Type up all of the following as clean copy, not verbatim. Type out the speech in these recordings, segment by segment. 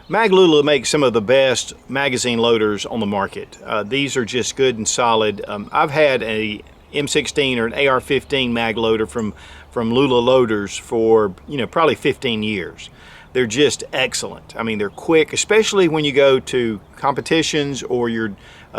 Maglula makes some of the best magazine loaders on the market. These are just good and solid. I've had a M16 or an AR15 mag loader from Uplula Loaders for probably 15 years. They're just excellent. I mean, they're quick, especially when you go to competitions or you're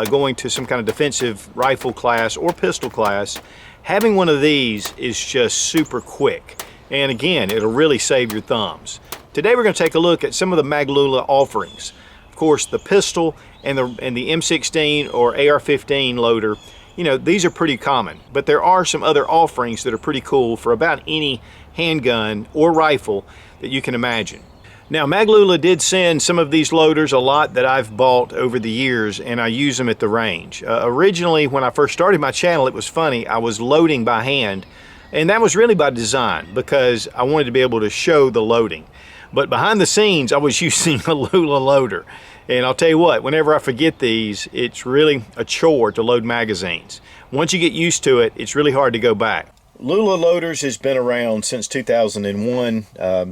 going to some kind of defensive rifle class or pistol class. Having one of these is just super quick, and again, it'll really save your thumbs. Today we're going to take a look at some of the Maglula offerings. Of course, the pistol and the M16 or AR15 loader, these are pretty common, but there are some other offerings that are pretty cool for about any handgun or rifle that you can imagine. Now, Maglula did send some of these loaders a lot that I've bought over the years, and I use them at the range. Originally, when I first started my channel, it was funny, I was loading by hand, and that was really by design because I wanted to be able to show the loading. But behind the scenes, I was using a Lulla loader. And I'll tell you what, whenever I forget these, it's really a chore to load magazines. Once you get used to it, it's really hard to go back. Lulla Loaders has been around since 2001.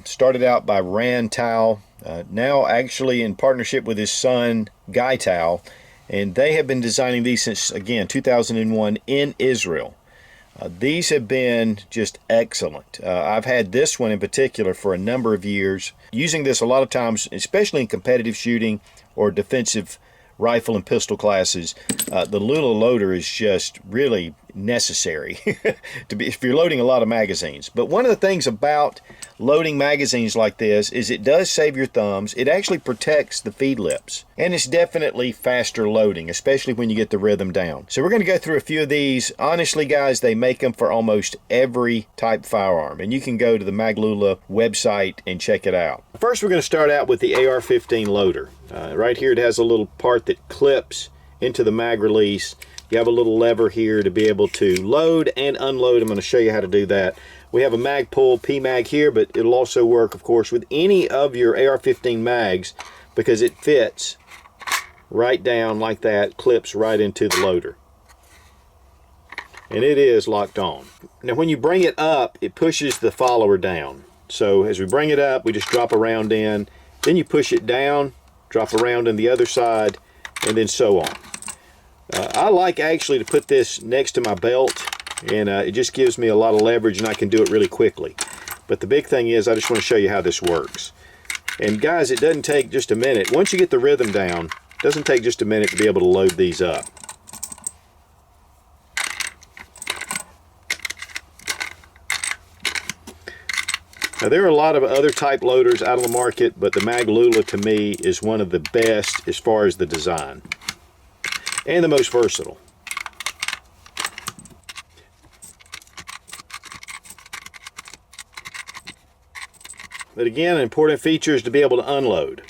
Started out by Rand Tao, now actually in partnership with his son, Guy Tao. And they have been designing these since, again, 2001 in Israel. These have been just excellent. I've had this one in particular for a number of years. Using this a lot of times, especially in competitive shooting or defensive rifle and pistol classes, the Lulla loader is just really necessary if you're loading a lot of magazines. But one of the things about loading magazines like this is it does save your thumbs. It actually protects the feed lips, and it's definitely faster loading, especially when you get the rhythm down. So we're going to go through a few of these. Honestly, guys, they make them for almost every type firearm, and you can go to the Maglula website and check it out. First, we're going to start out with the AR15 loader. Right here, it has a little part that clips into the mag release. You have a little lever here to be able to load and unload. I'm going to show you how to do that. We have a mag pull PMag here, but it'll also work, of course, with any of your AR-15 mags because it fits right down like that, clips right into the loader. And it is locked on. Now, when you bring it up, it pushes the follower down. So as we bring it up, we just drop a round in. Then you push it down, drop a round in the other side, and then so on. I like actually to put this next to my belt, and it just gives me a lot of leverage and I can do it really quickly. But the big thing is I just want to show you how this works. And guys, it doesn't take just a minute. Once you get the rhythm down, it doesn't take just a minute to be able to load these up. Now, there are a lot of other type loaders out on the market, but the Maglula to me is one of the best as far as the design and the most versatile. But again, an important feature is to be able to unload.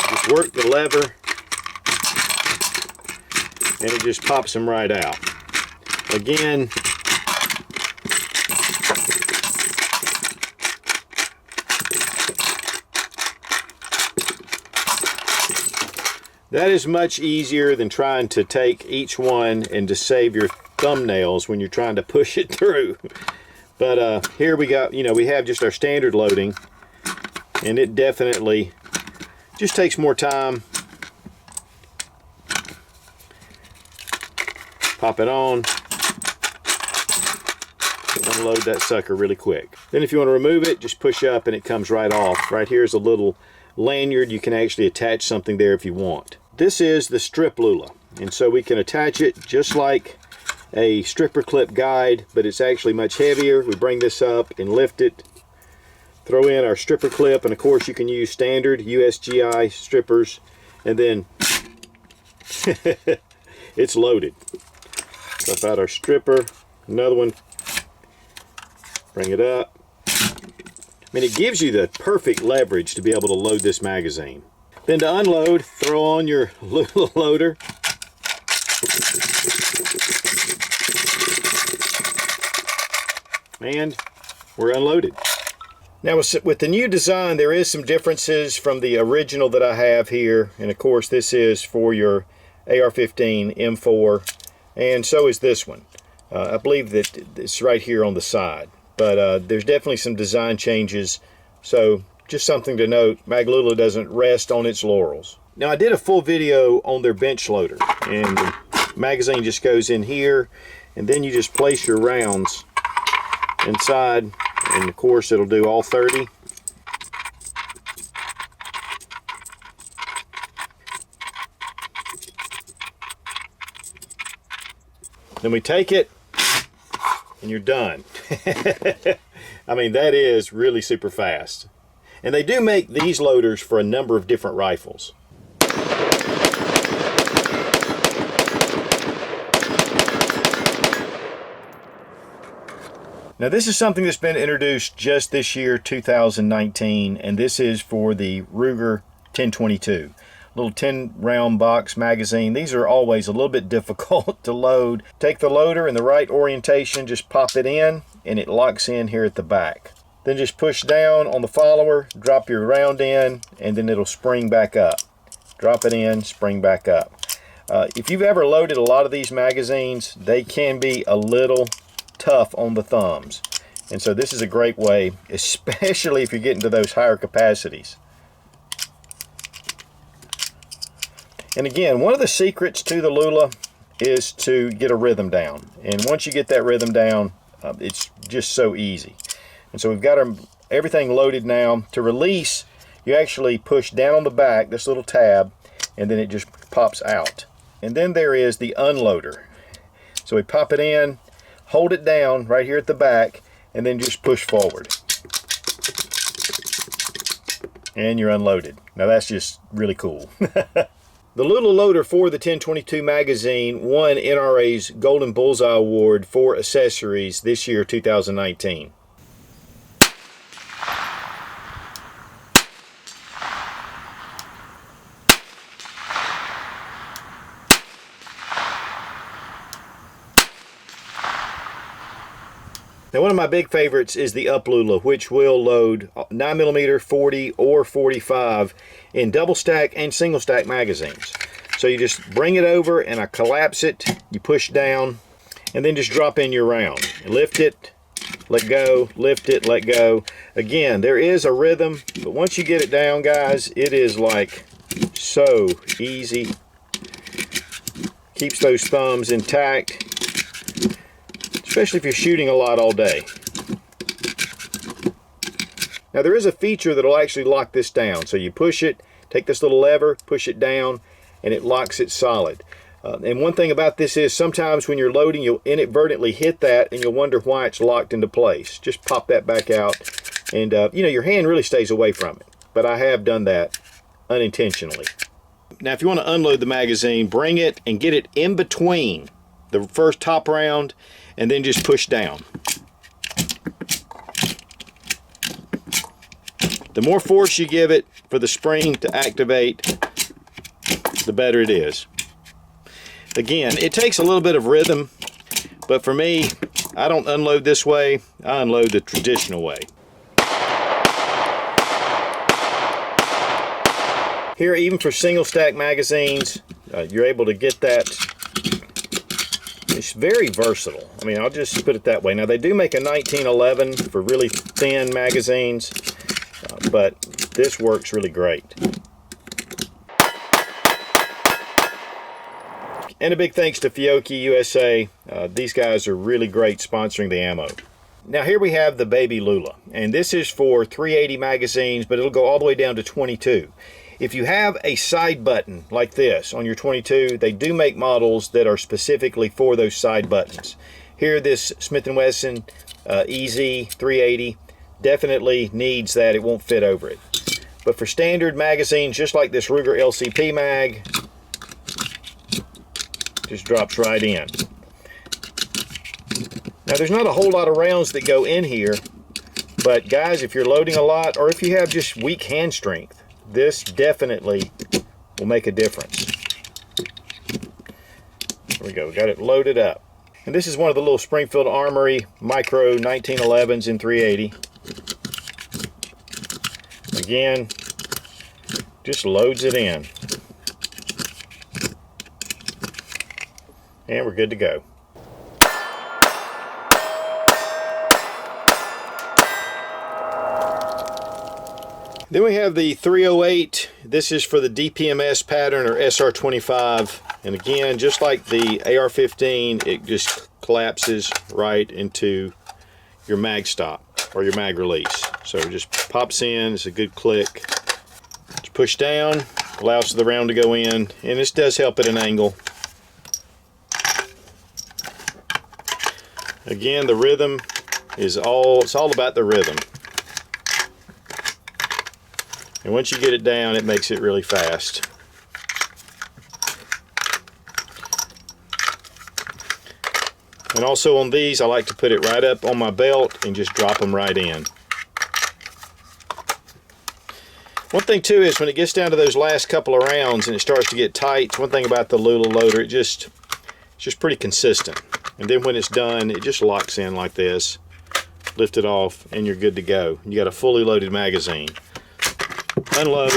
Just work the lever and it just pops them right out. Again, that is much easier than trying to take each one and to save your thumbnails when you're trying to push it through. But here we got, we have just our standard loading, and it definitely just takes more time. Pop it on. Unload that sucker really quick. Then if you want to remove it, just push up and it comes right off. Right here is a little lanyard. You can actually attach something there if you want. This is the strip Lulla, and so we can attach it just like a stripper clip guide, but it's actually much heavier. We bring this up and lift it, throw in our stripper clip, and of course you can use standard USGI strippers, and then it's loaded. Puff out our stripper, another one, bring it up. I mean, it gives you the perfect leverage to be able to load this magazine. Then to unload, throw on your Lulla loader. And we're unloaded. Now with the new design, there is some differences from the original that I have here. And of course, this is for your AR-15 M4, and so is this one. I believe that it's right here on the side. but there's definitely some design changes. So just something to note, Maglula doesn't rest on its laurels. Now I did a full video on their bench loader, and the magazine just goes in here, and then you just place your rounds inside, and of course it'll do all 30. Then we take it and you're done. I mean, that is really super fast. And they do make these loaders for a number of different rifles. Now this is something that's been introduced just this year, 2019, and this is for the Ruger 1022. Little 10 round box magazine. These are always a little bit difficult to load. Take the loader in the right orientation, just pop it in, and it locks in here at the back. Then just push down on the follower, drop your round in, and then it'll spring back up. Drop it in, spring back up. If you've ever loaded a lot of these magazines, they can be a little tough on the thumbs. And so this is a great way, especially if you're getting to those higher capacities. And again, one of the secrets to the Lulla is to get a rhythm down. And once you get that rhythm down, it's just so easy. And so we've got everything loaded now. To release, you actually push down on the back, this little tab, and then it just pops out. And then there is the unloader. So we pop it in, hold it down right here at the back, and then just push forward. And you're unloaded. Now that's just really cool. The Uplula Loader for the 1022 magazine won NRA's Golden Bullseye Award for accessories this year, 2019. Now, one of my big favorites is the Uplula, which will load 9mm, 40, or 45 in double stack and single stack magazines. So you just bring it over and I collapse it, you push down, and then just drop in your round. Lift it, let go, lift it, let go. Again, there is a rhythm, but once you get it down, guys, it is like so easy. Keeps those thumbs intact, especially if you're shooting a lot all day. Now there is a feature that will actually lock this down. So you push it, take this little lever, push it down, and it locks it solid. And one thing about this is sometimes when you're loading, you'll inadvertently hit that and you'll wonder why it's locked into place. Just pop that back out, and you know, your hand really stays away from it. But I have done that unintentionally. Now if you want to unload the magazine, bring it and get it in between the first top round, and then just push down. The more force you give it for the spring to activate, the better it is. Again, it takes a little bit of rhythm, but for me, I don't unload this way, I unload the traditional way. Here, even for single stack magazines, you're able to get that. It's very versatile. I mean, I'll just put it that way. Now, they do make a 1911 for really thin magazines, but this works really great. And a big thanks to Fiocchi USA. These guys are really great sponsoring the ammo. Now here we have the baby Lulla, and this is for 380 magazines, but it'll go all the way down to 22. If you have a side button like this on your 22, they do make models that are specifically for those side buttons. Here, this Smith & Wesson EZ 380 definitely needs that. It won't fit over it. But for standard magazines, just like this Ruger LCP mag, just drops right in. Now, there's not a whole lot of rounds that go in here, but guys, if you're loading a lot, or if you have just weak hand strength, this definitely will make a difference. There we go, we got it loaded up. And this is one of the little Springfield Armory micro 1911s in 380. Again, just loads it in. And we're good to go. Then we have the 308. This is for the DPMS pattern or SR25. And again, just like the AR15, it just collapses right into your mag stop or your mag release. So it just pops in. It's a good click. Just push down, allows the round to go in, and this does help at an angle. Again, the rhythm is it's all about the rhythm. And once you get it down, it makes it really fast. And also on these, I like to put it right up on my belt and just drop them right in. One thing too is when it gets down to those last couple of rounds and it starts to get tight, one thing about the Uplula loader, it's just pretty consistent. And then when it's done, it just locks in like this. Lift it off and you're good to go. You got a fully loaded magazine. Unload.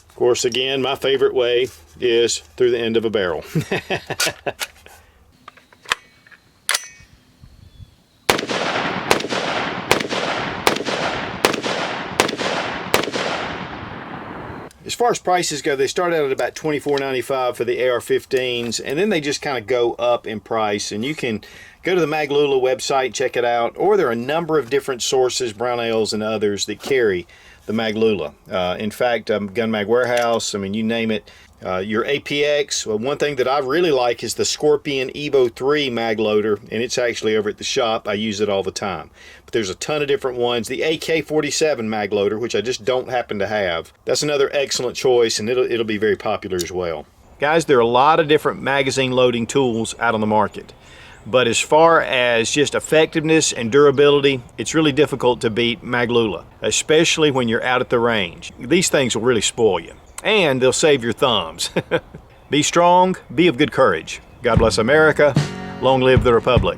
Of course, again, my favorite way is through the end of a barrel. As far as prices go, they start out at about $24.95 for the AR-15s, and then they just kind of go up in price. And you can go to the Maglula website, check it out, or there are a number of different sources, Brown Ales and others, that carry the Maglula. In fact, Gun Mag Warehouse, I mean, you name it. Your APX, well, one thing that I really like is the Scorpion Evo 3 mag loader, and it's actually over at the shop. I use it all the time. But there's a ton of different ones. The AK-47 mag loader, which I just don't happen to have, that's another excellent choice, and it'll be very popular as well. Guys, there are a lot of different magazine loading tools out on the market. But as far as just effectiveness and durability, it's really difficult to beat Maglula, especially when you're out at the range. These things will really spoil you, and they'll save your thumbs. Be strong, be of good courage. God bless America. Long live the Republic.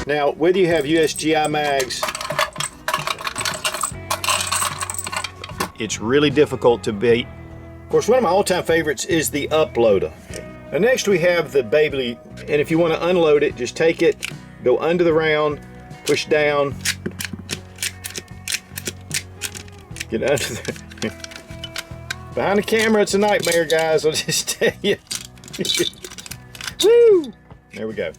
Now, whether you have USGI mags, it's really difficult to beat. Of course, one of my all-time favorites is the Uplula. And next we have the Baby, and if you want to unload it, just take it, go under the round, push down, get under there. Behind the camera, it's a nightmare, guys, I'll just tell you. Woo! There we go.